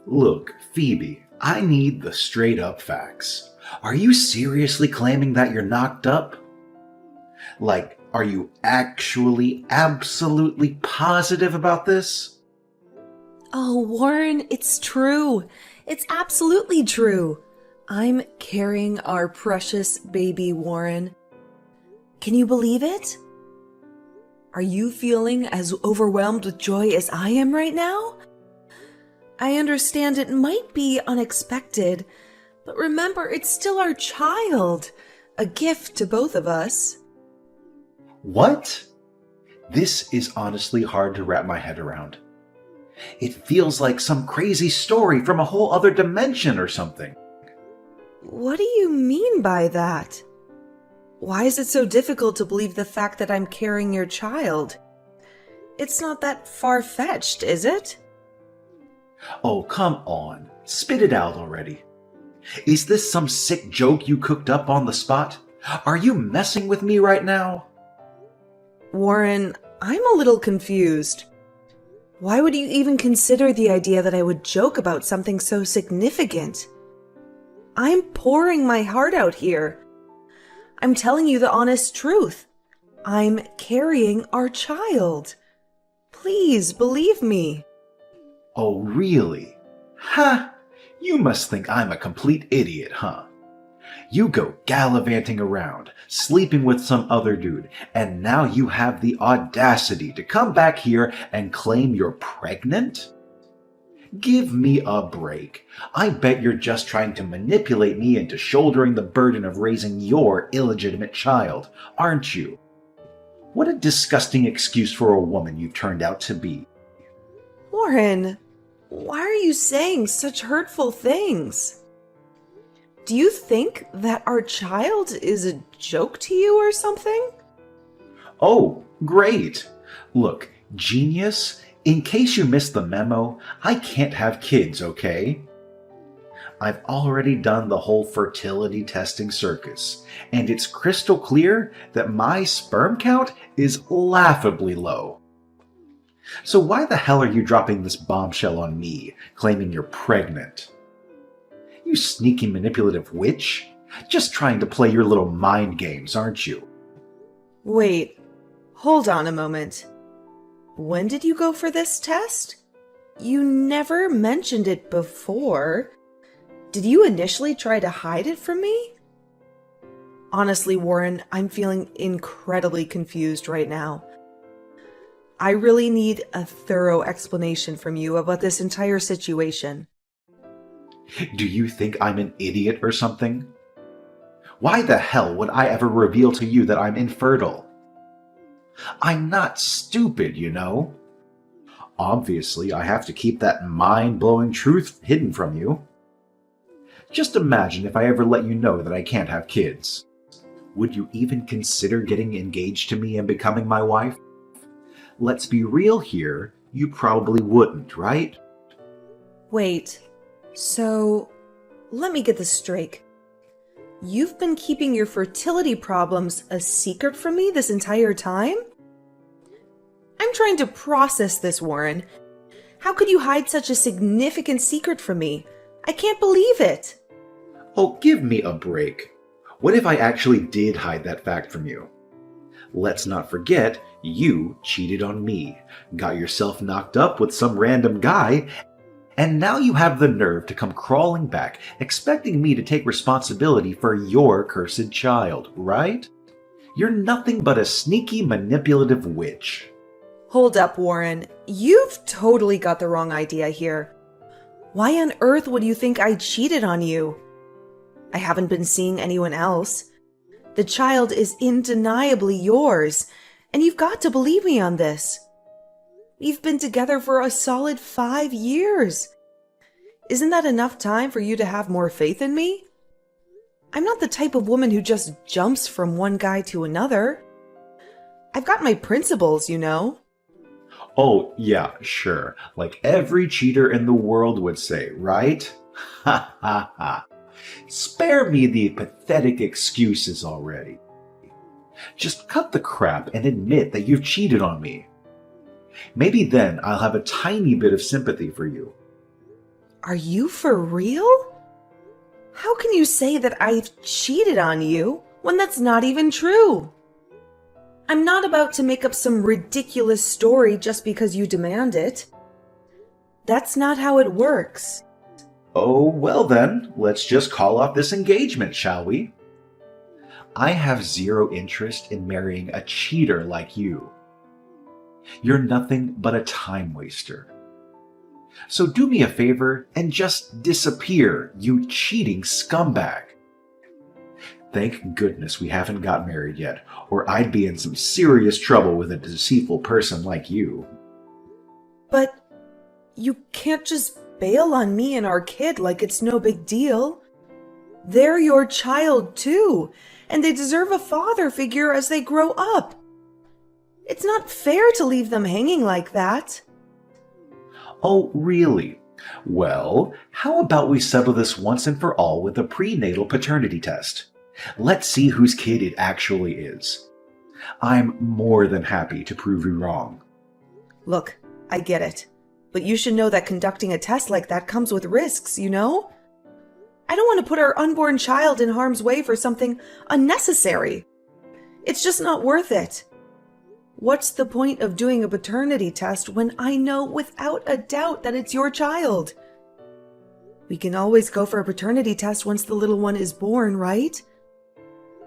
Look, Phoebe, I need the straight up facts. Are you seriously claiming that you're knocked up? Like, are you actually absolutely positive about this? Oh, Warren, it's true. It's absolutely true. I'm carrying our precious baby, Warren. Can you believe it? Are you feeling as overwhelmed with joy as I am right now? I understand it might be unexpected, but remember, it's still our child, a gift to both of us. What? This is honestly hard to wrap my head around. It feels like some crazy story from a whole other dimension or something. What do you mean by that? Why is it so difficult to believe the fact that I'm carrying your child? It's not that far-fetched, is it? Oh, come on. Spit it out already. Is this some sick joke you cooked up on the spot? Are you messing with me right now? Warren, I'm a little confused. Why would you even consider the idea that I would joke about something so significant? I'm pouring my heart out here. I'm telling you the honest truth. I'm carrying our child. Please believe me. Oh, really? Ha! You must think I'm a complete idiot, huh? You go gallivanting around, sleeping with some other dude, and now you have the audacity to come back here and claim you're pregnant? Give me a break. I bet you're just trying to manipulate me into shouldering the burden of raising your illegitimate child, aren't you? What a disgusting excuse for a woman you've turned out to be. Warren, why are you saying such hurtful things? Do you think that our child is a joke to you or something? Oh, great. Look, genius, in case you missed the memo, I can't have kids, okay? I've already done the whole fertility testing circus, and it's crystal clear that my sperm count is laughably low. So why the hell are you dropping this bombshell on me, claiming you're pregnant? You sneaky manipulative witch. Just trying to play your little mind games, aren't you? Wait, hold on a moment. When did you go for this test? You never mentioned it before. Did you initially try to hide it from me? Honestly, Warren, I'm feeling incredibly confused right now. I really need a thorough explanation from you about this entire situation. Do you think I'm an idiot or something? Why the hell would I ever reveal to you that I'm infertile? I'm not stupid, you know. Obviously, I have to keep that mind-blowing truth hidden from you. Just imagine if I ever let you know that I can't have kids. Would you even consider getting engaged to me and becoming my wife? Let's be real here, you probably wouldn't, right? Wait, so let me get this straight. You've been keeping your fertility problems a secret from me this entire time? I'm trying to process this, Warren. How could you hide such a significant secret from me? I can't believe it. Oh, give me a break. What if I actually did hide that fact from you? Let's not forget, you cheated on me, got yourself knocked up with some random guy, and now you have the nerve to come crawling back, expecting me to take responsibility for your cursed child, right? You're nothing but a sneaky, manipulative witch. Hold up, Warren. You've totally got the wrong idea here. Why on earth would you think I cheated on you? I haven't been seeing anyone else. The child is undeniably yours, and you've got to believe me on this. We've been together for a solid 5 years. Isn't that enough time for you to have more faith in me? I'm not the type of woman who just jumps from one guy to another. I've got my principles, you know. Oh, yeah, sure. Like every cheater in the world would say, right? Ha ha ha. Spare me the pathetic excuses already. Just cut the crap and admit that you've cheated on me. Maybe then I'll have a tiny bit of sympathy for you. Are you for real? How can you say that I've cheated on you when that's not even true? I'm not about to make up some ridiculous story just because you demand it. That's not how it works. Oh, well then, let's just call off this engagement, shall we? I have zero interest in marrying a cheater like you. You're nothing but a time waster. So do me a favor and just disappear, you cheating scumbag. Thank goodness we haven't got married yet, or I'd be in some serious trouble with a deceitful person like you. But you can't just bail on me and our kid like it's no big deal. They're your child too, and they deserve a father figure as they grow up. It's not fair to leave them hanging like that. Oh, really? Well, how about we settle this once and for all with a prenatal paternity test? Let's see whose kid it actually is. I'm more than happy to prove you wrong. Look, I get it. But you should know that conducting a test like that comes with risks, you know? I don't want to put our unborn child in harm's way for something unnecessary. It's just not worth it. What's the point of doing a paternity test when I know without a doubt that it's your child? We can always go for a paternity test once the little one is born, right?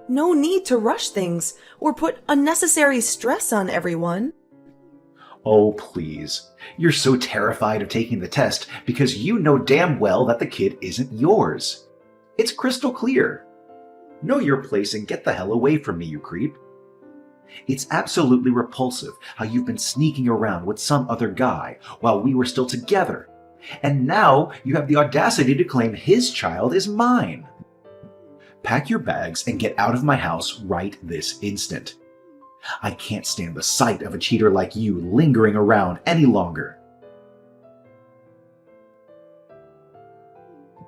No need to rush things or put unnecessary stress on everyone. Oh, please. You're so terrified of taking the test because you know damn well that the kid isn't yours. It's crystal clear. Know your place and get the hell away from me, you creep. It's absolutely repulsive how you've been sneaking around with some other guy while we were still together. And now you have the audacity to claim his child is mine. Pack your bags and get out of my house right this instant. I can't stand the sight of a cheater like you lingering around any longer.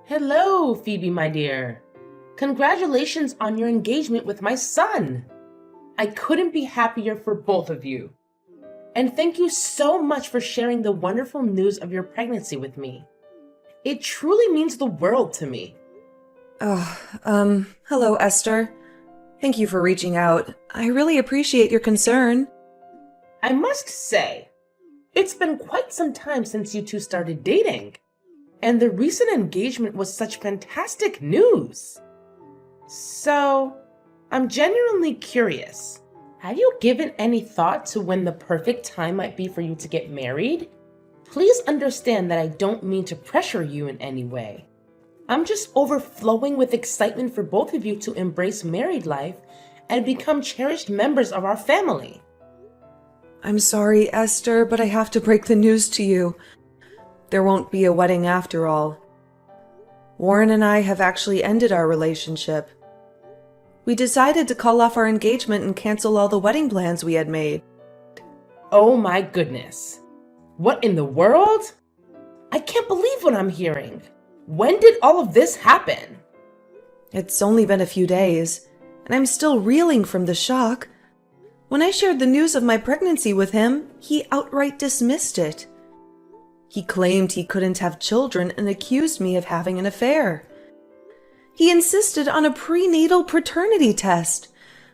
Hello, Phoebe, my dear. Congratulations on your engagement with my son. I couldn't be happier for both of you. And thank you so much for sharing the wonderful news of your pregnancy with me. It truly means the world to me. Hello, Esther. Thank you for reaching out. I really appreciate your concern. I must say, it's been quite some time since you two started dating. And the recent engagement was such fantastic news. So, I'm genuinely curious. Have you given any thought to when the perfect time might be for you to get married? Please understand that I don't mean to pressure you in any way. I'm just overflowing with excitement for both of you to embrace married life and become cherished members of our family. I'm sorry, Esther, but I have to break the news to you. There won't be a wedding after all. Warren and I have actually ended our relationship. We decided to call off our engagement and cancel all the wedding plans we had made. Oh my goodness. What in the world? I can't believe what I'm hearing. When did all of this happen? It's only been a few days, and I'm still reeling from the shock. When I shared the news of my pregnancy with him, he outright dismissed it. He claimed he couldn't have children and accused me of having an affair. He insisted on a prenatal paternity test,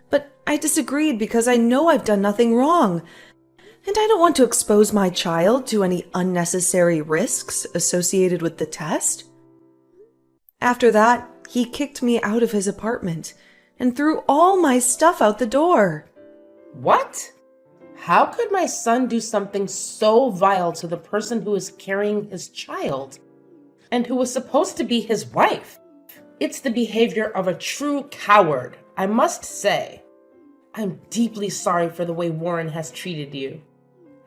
but I disagreed because I know I've done nothing wrong, and I don't want to expose my child to any unnecessary risks associated with the test. After that, he kicked me out of his apartment and threw all my stuff out the door. What? How could my son do something so vile to the person who is carrying his child and who was supposed to be his wife? It's the behavior of a true coward, I must say. I'm deeply sorry for the way Warren has treated you.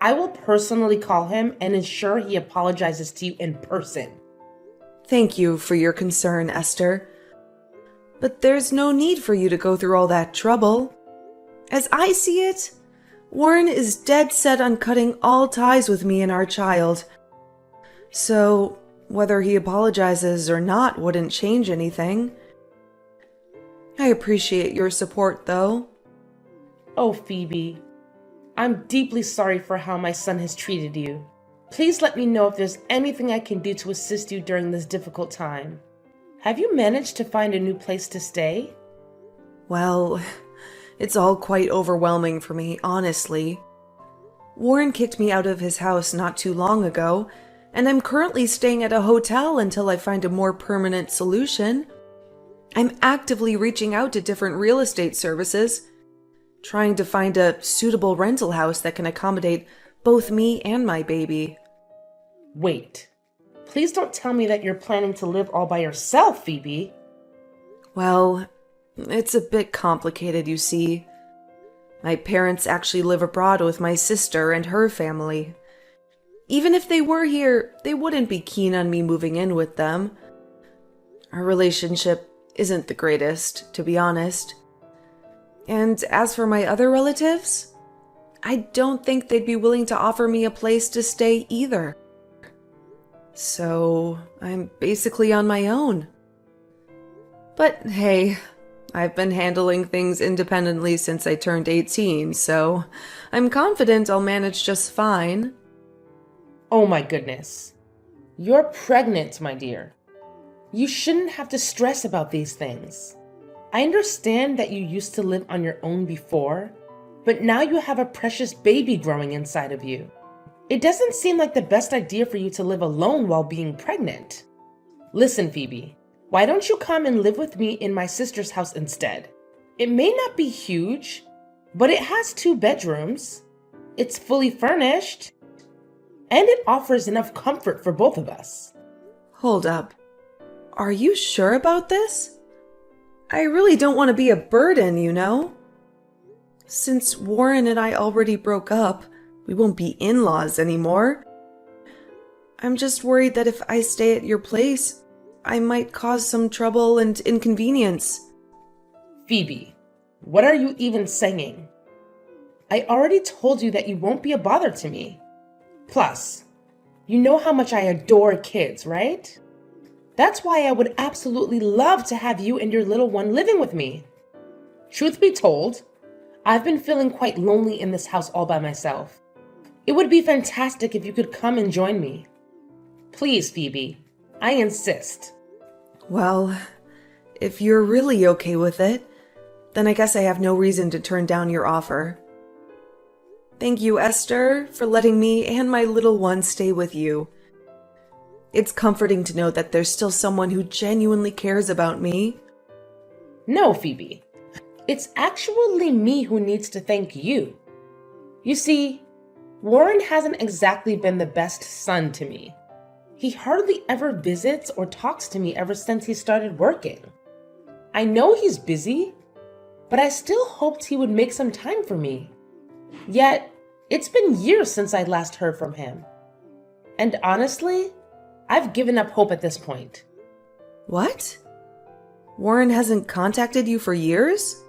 I will personally call him and ensure he apologizes to you in person. Thank you for your concern, Esther. But there's no need for you to go through all that trouble. As I see it, Warren is dead set on cutting all ties with me and our child. So, whether he apologizes or not wouldn't change anything. I appreciate your support, though. Oh, Phoebe, I'm deeply sorry for how my son has treated you. Please let me know if there's anything I can do to assist you during this difficult time. Have you managed to find a new place to stay? Well, it's all quite overwhelming for me, honestly. Warren kicked me out of his house not too long ago, and I'm currently staying at a hotel until I find a more permanent solution. I'm actively reaching out to different real estate services, trying to find a suitable rental house that can accommodate both me and my baby. Wait, please don't tell me that you're planning to live all by yourself, Phoebe. Well, it's a bit complicated, you see. My parents actually live abroad with my sister and her family. Even if they were here, they wouldn't be keen on me moving in with them. Our relationship isn't the greatest, to be honest. And as for my other relatives, I don't think they'd be willing to offer me a place to stay either. So I'm basically on my own. But hey, I've been handling things independently since I turned 18, so I'm confident I'll manage just fine. Oh my goodness. You're pregnant, my dear. You shouldn't have to stress about these things. I understand that you used to live on your own before, but now you have a precious baby growing inside of you. It doesn't seem like the best idea for you to live alone while being pregnant. Listen, Phoebe, why don't you come and live with me in my sister's house instead? It may not be huge, but it has 2 bedrooms. It's fully furnished, and it offers enough comfort for both of us. Hold up. Are you sure about this? I really don't want to be a burden, you know? Since Warren and I already broke up, we won't be in-laws anymore. I'm just worried that if I stay at your place, I might cause some trouble and inconvenience. Phoebe, what are you even saying? I already told you that you won't be a bother to me. Plus, you know how much I adore kids, right? That's why I would absolutely love to have you and your little one living with me. Truth be told, I've been feeling quite lonely in this house all by myself. It would be fantastic if you could come and join me. Please, Phoebe, I insist. Well, if you're really okay with it, then I guess I have no reason to turn down your offer. Thank you, Esther, for letting me and my little one stay with you. It's comforting to know that there's still someone who genuinely cares about me. No, Phoebe. It's actually me who needs to thank you. You see, Warren hasn't exactly been the best son to me. He hardly ever visits or talks to me ever since he started working. I know he's busy, but I still hoped he would make some time for me. Yet, it's been years since I last heard from him. And honestly, I've given up hope at this point. What? Warren hasn't contacted you for years?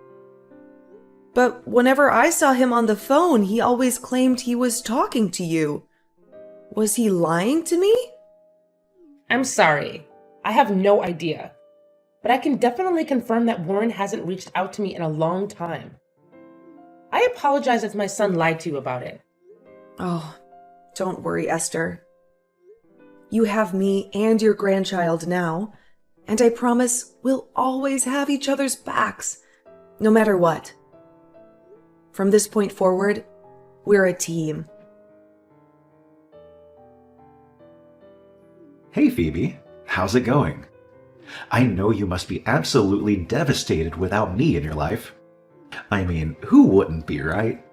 But whenever I saw him on the phone, he always claimed he was talking to you. Was he lying to me? I'm sorry. I have no idea. But I can definitely confirm that Warren hasn't reached out to me in a long time. I apologize if my son lied to you about it. Oh, don't worry, Esther. You have me and your grandchild now, and I promise we'll always have each other's backs, no matter what. From this point forward, we're a team. Hey Phoebe, how's it going? I know you must be absolutely devastated without me in your life. I mean, who wouldn't be, right?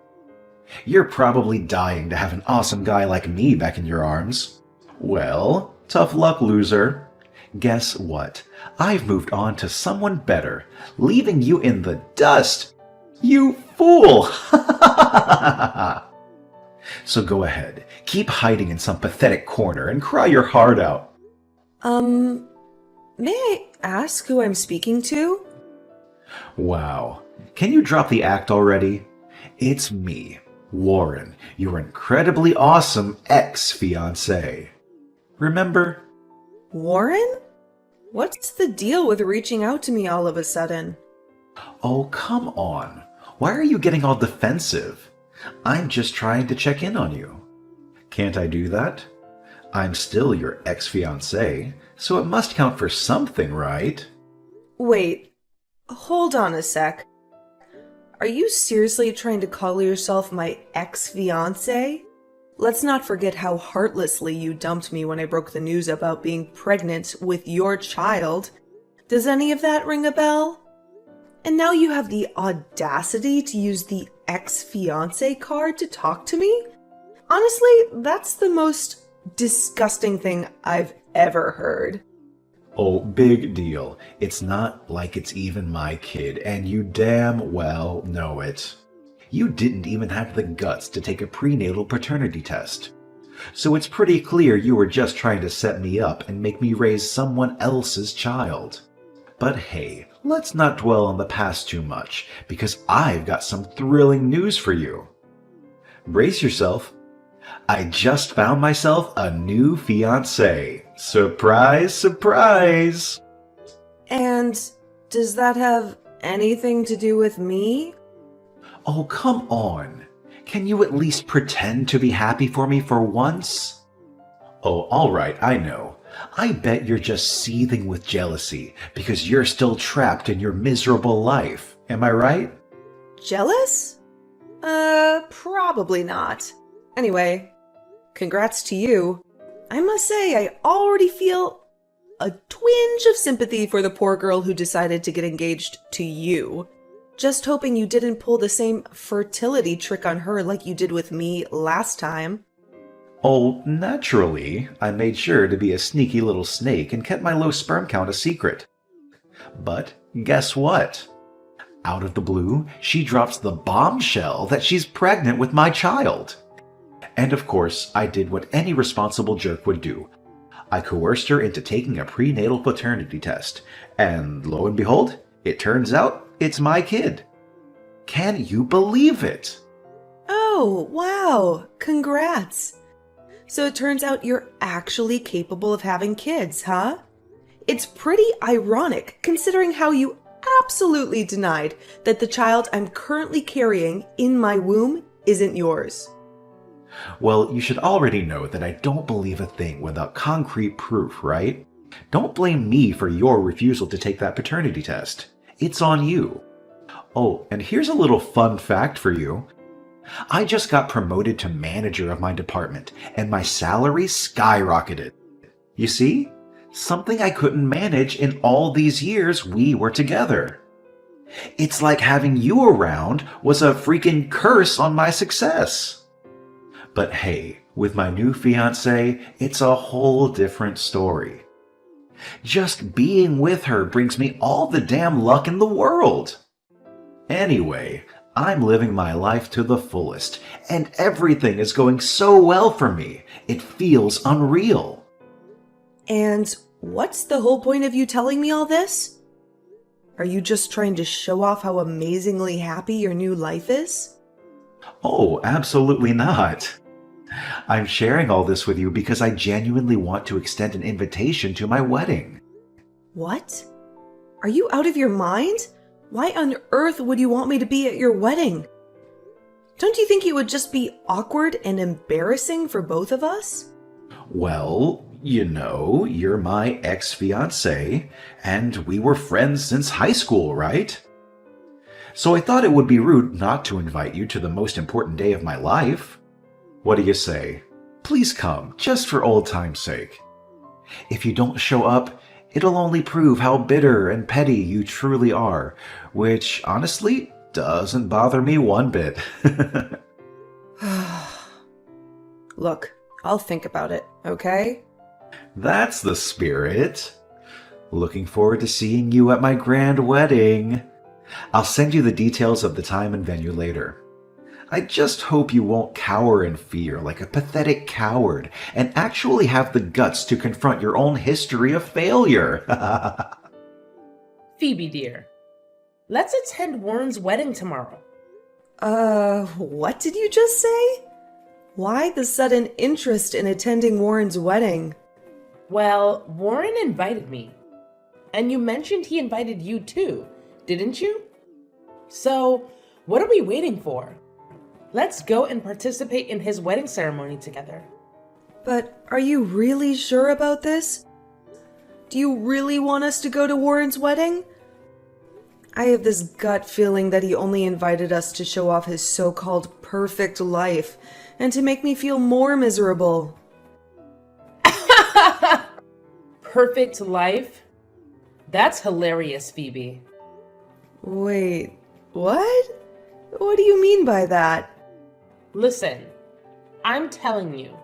You're probably dying to have an awesome guy like me back in your arms. Well, tough luck, loser. Guess what? I've moved on to someone better, leaving you in the dust. You fool! So go ahead, keep hiding in some pathetic corner and cry your heart out. May I ask who I'm speaking to? Wow, can you drop the act already? It's me, Warren, your incredibly awesome ex-fiancé. Remember? Warren? What's the deal with reaching out to me all of a sudden? Oh, come on. Why are you getting all defensive? I'm just trying to check in on you. Can't I do that? I'm still your ex-fiancé, so it must count for something, right? Wait, hold on a sec. Are you seriously trying to call yourself my ex-fiancé? Let's not forget how heartlessly you dumped me when I broke the news about being pregnant with your child. Does any of that ring a bell? And now you have the audacity to use the ex-fiancé card to talk to me? Honestly, that's the most disgusting thing I've ever heard. Oh, big deal. It's not like it's even my kid, and you damn well know it. You didn't even have the guts to take a prenatal paternity test. So it's pretty clear you were just trying to set me up and make me raise someone else's child. But hey, let's not dwell on the past too much, because I've got some thrilling news for you. Brace yourself. I just found myself a new fiancé. Surprise, surprise! And does that have anything to do with me? Oh, come on. Can you at least pretend to be happy for me for once? Oh, all right, I know. I bet you're just seething with jealousy because you're still trapped in your miserable life. Am I right? Jealous? Probably not. Anyway, congrats to you. I must say, I already feel a twinge of sympathy for the poor girl who decided to get engaged to you. Just hoping you didn't pull the same fertility trick on her like you did with me last time. Oh, naturally, I made sure to be a sneaky little snake and kept my low sperm count a secret. But guess what? Out of the blue, she drops the bombshell that she's pregnant with my child. And of course, I did what any responsible jerk would do. I coerced her into taking a prenatal paternity test, and lo and behold, it turns out it's my kid. Can you believe it? Oh, wow. Congrats. So it turns out you're actually capable of having kids, huh? It's pretty ironic considering how you absolutely denied that the child I'm currently carrying in my womb isn't yours. Well, you should already know that I don't believe a thing without concrete proof, right? Don't blame me for your refusal to take that paternity test. It's on you. Oh, and here's a little fun fact for you. I just got promoted to manager of my department, and my salary skyrocketed. You see? Something I couldn't manage in all these years we were together. It's like having you around was a freaking curse on my success. But hey, with my new fiancé, it's a whole different story. Just being with her brings me all the damn luck in the world. Anyway, I'm living my life to the fullest, and everything is going so well for me. It feels unreal. And what's the whole point of you telling me all this? Are you just trying to show off how amazingly happy your new life is? Oh, absolutely not. I'm sharing all this with you because I genuinely want to extend an invitation to my wedding. What? Are you out of your mind? Why on earth would you want me to be at your wedding? Don't you think it would just be awkward and embarrassing for both of us? Well, you know, you're my ex-fiancé, and we were friends since high school, right? So I thought it would be rude not to invite you to the most important day of my life. What do you say? Please come, just for old time's sake. If you don't show up, it'll only prove how bitter and petty you truly are, which, honestly, doesn't bother me one bit. Look, I'll think about it, okay? That's the spirit. Looking forward to seeing you at my grand wedding. I'll send you the details of the time and venue later. I just hope you won't cower in fear like a pathetic coward and actually have the guts to confront your own history of failure. Phoebe, dear, let's attend Warren's wedding tomorrow. What did you just say? Why the sudden interest in attending Warren's wedding? Well, Warren invited me. And you mentioned he invited you too, didn't you? So, what are we waiting for? Let's go and participate in his wedding ceremony together. But are you really sure about this? Do you really want us to go to Warren's wedding? I have this gut feeling that he only invited us to show off his so-called perfect life and to make me feel more miserable. Perfect life? That's hilarious, Phoebe. Wait, what? What do you mean by that? Listen, I'm telling you,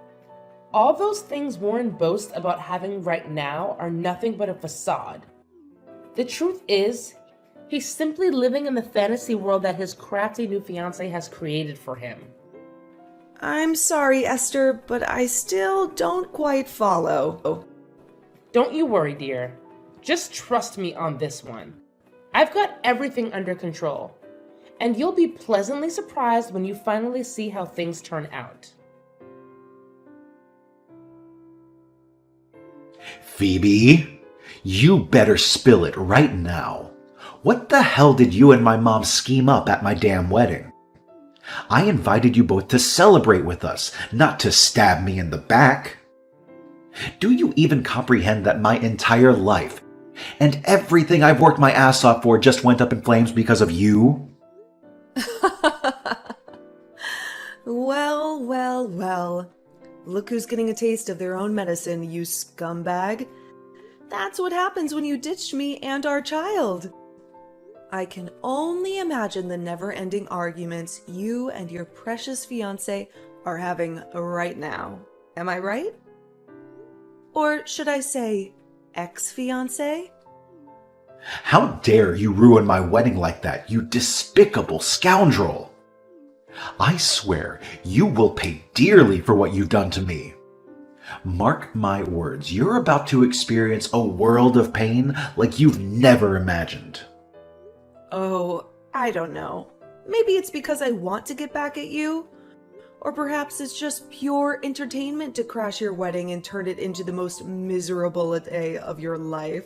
all those things Warren boasts about having right now are nothing but a facade. The truth is, he's simply living in the fantasy world that his crafty new fiancé has created for him. I'm sorry, Esther, but I still don't quite follow. Don't you worry, dear. Just trust me on this one. I've got everything under control, and you'll be pleasantly surprised when you finally see how things turn out. Phoebe, you better spill it right now. What the hell did you and my mom scheme up at my damn wedding? I invited you both to celebrate with us, not to stab me in the back. Do you even comprehend that my entire life and everything I've worked my ass off for just went up in flames because of you? Well. Look who's getting a taste of their own medicine, you scumbag. That's what happens when you ditched me and our child. I can only imagine the never-ending arguments you and your precious fiancé are having right now. Am I right? Or should I say, ex-fiancé? How dare you ruin my wedding like that, you despicable scoundrel! I swear you will pay dearly for what you've done to me. Mark my words, you're about to experience a world of pain like you've never imagined. Oh, I don't know. Maybe it's because I want to get back at you. Or perhaps it's just pure entertainment to crash your wedding and turn it into the most miserable day of your life.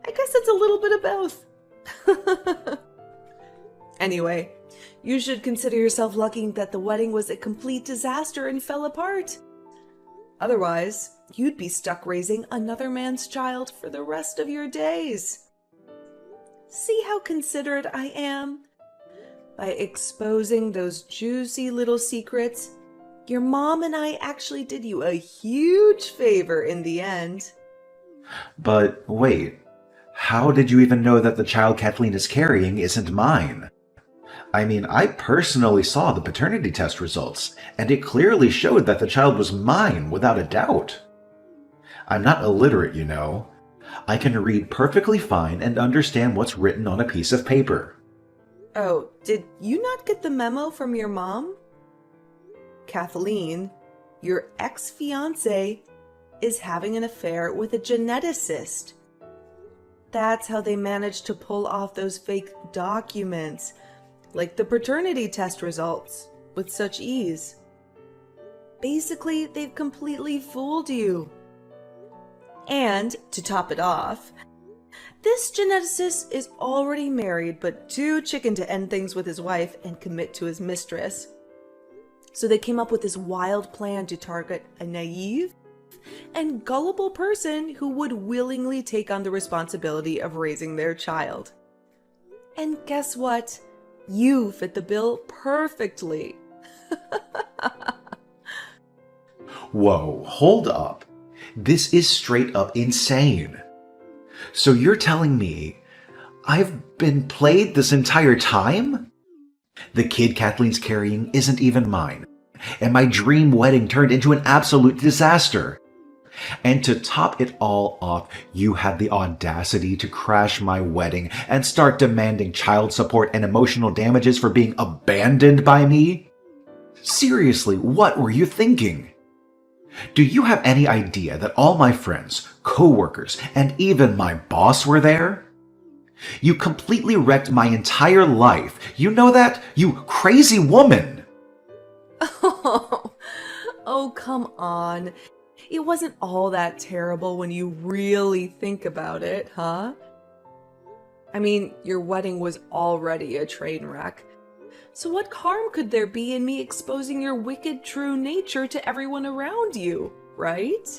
I guess it's a little bit of both. Anyway, you should consider yourself lucky that the wedding was a complete disaster and fell apart. Otherwise, you'd be stuck raising another man's child for the rest of your days. See how considerate I am? By exposing those juicy little secrets, your mom and I actually did you a huge favor in the end. But wait, how did you even know that the child Kathleen is carrying isn't mine? I mean, I personally saw the paternity test results, and it clearly showed that the child was mine without a doubt. I'm not illiterate, you know. I can read perfectly fine and understand what's written on a piece of paper. Oh, did you not get the memo from your mom? Kathleen, your ex-fiancé, is having an affair with a geneticist. That's how they managed to pull off those fake documents, like the paternity test results, with such ease. Basically, they've completely fooled you. And, to top it off, this geneticist is already married but too chicken to end things with his wife and commit to his mistress. So they came up with this wild plan to target a naive and gullible person who would willingly take on the responsibility of raising their child. And guess what? You fit the bill perfectly. Whoa, hold up. This is straight up insane. So you're telling me I've been played this entire time? The kid Kathleen's carrying isn't even mine, and my dream wedding turned into an absolute disaster. And to top it all off, you had the audacity to crash my wedding and start demanding child support and emotional damages for being abandoned by me? Seriously, what were you thinking? Do you have any idea that all my friends, co-workers, and even my boss were there? You completely wrecked my entire life. You know that? You crazy woman! Oh, come on. It wasn't all that terrible when you really think about it, huh? I mean, your wedding was already a train wreck. So what harm could there be in me exposing your wicked true nature to everyone around you, right?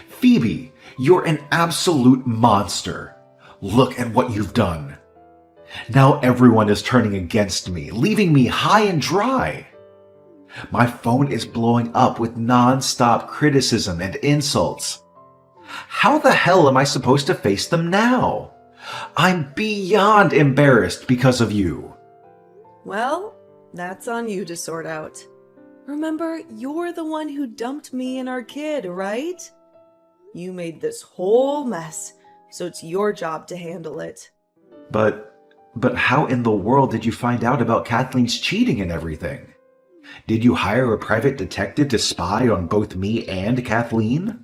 Phoebe, you're an absolute monster. Look at what you've done. Now everyone is turning against me, leaving me high and dry. My phone is blowing up with non-stop criticism and insults. How the hell am I supposed to face them now? I'm beyond embarrassed because of you. Well, that's on you to sort out. Remember, you're the one who dumped me and our kid, right? You made this whole mess, so it's your job to handle it. But how in the world did you find out about Kathleen's cheating and everything? Did you hire a private detective to spy on both me and Kathleen?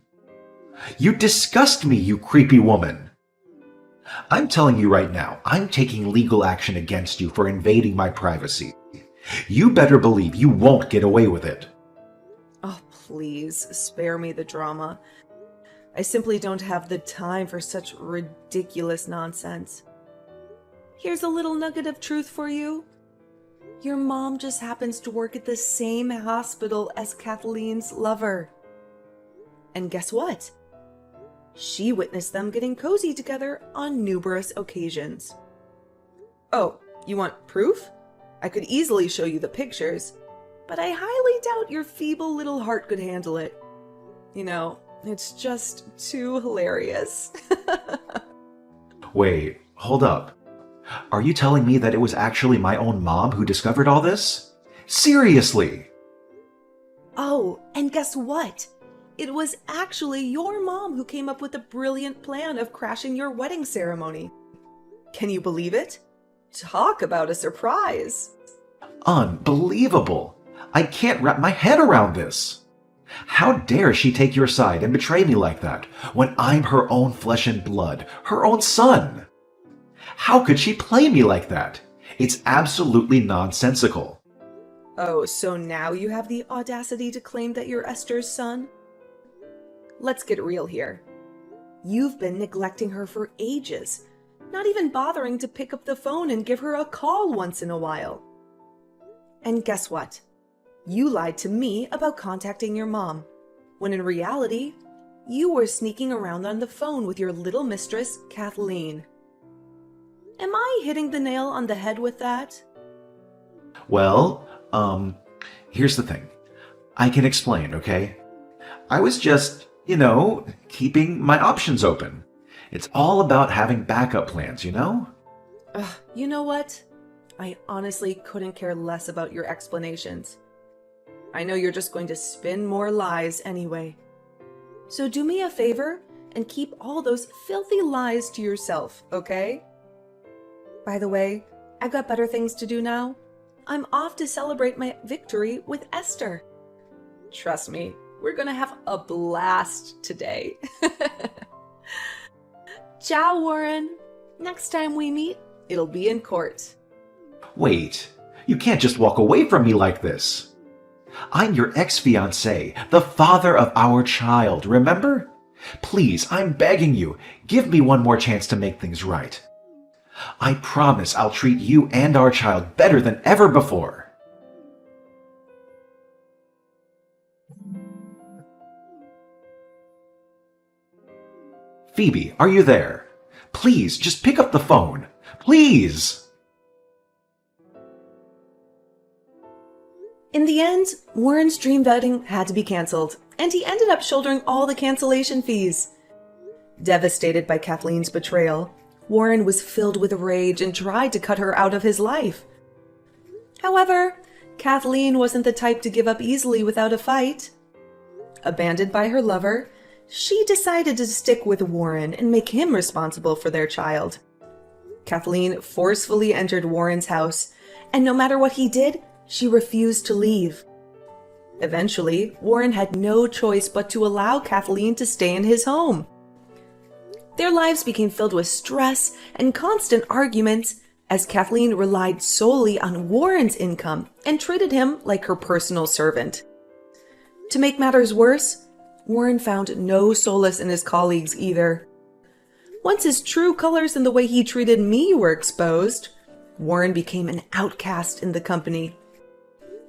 You disgust me, you creepy woman. I'm telling you right now, I'm taking legal action against you for invading my privacy. You better believe you won't get away with it. Oh, please, spare me the drama. I simply don't have the time for such ridiculous nonsense. Here's a little nugget of truth for you. Your mom just happens to work at the same hospital as Kathleen's lover. And guess what? She witnessed them getting cozy together on numerous occasions. Oh, you want proof? I could easily show you the pictures, but I highly doubt your feeble little heart could handle it. You know, it's just too hilarious. Wait, hold up. Are you telling me that it was actually my own mom who discovered all this? Seriously? Oh, and guess what? It was actually your mom who came up with the brilliant plan of crashing your wedding ceremony. Can you believe it? Talk about a surprise. Unbelievable! I can't wrap my head around this. How dare she take your side and betray me like that, when I'm her own flesh and blood, her own son? How could she play me like that? It's absolutely nonsensical. Oh, so now you have the audacity to claim that you're Esther's son? Let's get real here. You've been neglecting her for ages, not even bothering to pick up the phone and give her a call once in a while. And guess what? You lied to me about contacting your mom, when in reality, you were sneaking around on the phone with your little mistress, Kathleen. Am I hitting the nail on the head with that? Well, here's the thing. I can explain, okay? I was just, keeping my options open. It's all about having backup plans, you know? You know what? I honestly couldn't care less about your explanations. I know you're just going to spin more lies anyway. So do me a favor and keep all those filthy lies to yourself, okay? By the way, I've got better things to do now. I'm off to celebrate my victory with Esther. Trust me, we're gonna have a blast today. Ciao, Warren. Next time we meet, it'll be in court. Wait, you can't just walk away from me like this. I'm your ex-fiancé, the father of our child, remember? Please, I'm begging you, give me one more chance to make things right. I promise I'll treat you and our child better than ever before. Phoebe, are you there? Please, just pick up the phone. Please! In the end, Warren's dream wedding had to be cancelled, and he ended up shouldering all the cancellation fees. Devastated by Kathleen's betrayal, Warren was filled with rage and tried to cut her out of his life. However, Kathleen wasn't the type to give up easily without a fight. Abandoned by her lover, she decided to stick with Warren and make him responsible for their child. Kathleen forcefully entered Warren's house, and no matter what he did, she refused to leave. Eventually, Warren had no choice but to allow Kathleen to stay in his home. Their lives became filled with stress and constant arguments as Kathleen relied solely on Warren's income and treated him like her personal servant. To make matters worse, Warren found no solace in his colleagues either. Once his true colors and the way he treated me were exposed, Warren became an outcast in the company.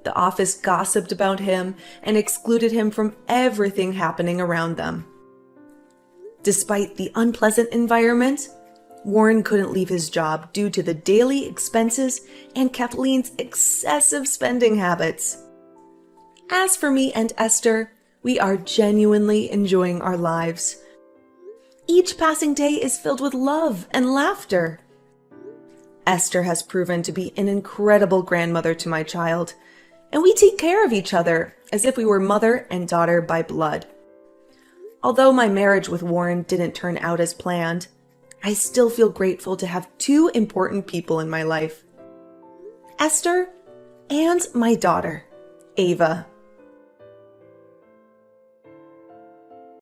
The office gossiped about him and excluded him from everything happening around them. Despite the unpleasant environment, Warren couldn't leave his job due to the daily expenses and Kathleen's excessive spending habits. As for me and Esther, we are genuinely enjoying our lives. Each passing day is filled with love and laughter. Esther has proven to be an incredible grandmother to my child, and we take care of each other as if we were mother and daughter by blood. Although my marriage with Warren didn't turn out as planned, I still feel grateful to have two important people in my life: Esther and my daughter, Ava.